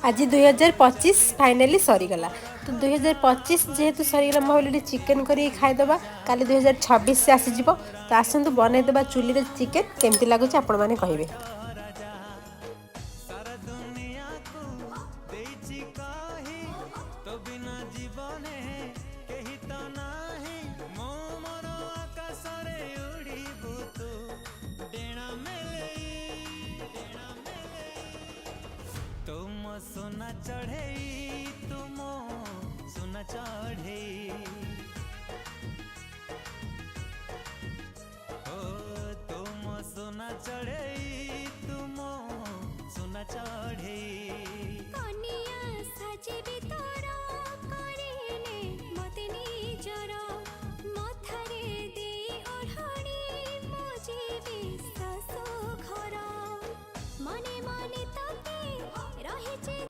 आज 2025 फाइनाली सरीगला। तो 2025 जेहेतु सरीगला मैं भाविली चिकेन करी खाईदबा काली 2026 से आसीज। तो आसतु बनईदबा चुली चिकेन केमती लगुच आपण मैंने कहे। तुम सोना चढ़े तुम सोना चढ़े ओ तुम सोना चढ़े तुम सोना चढ़े।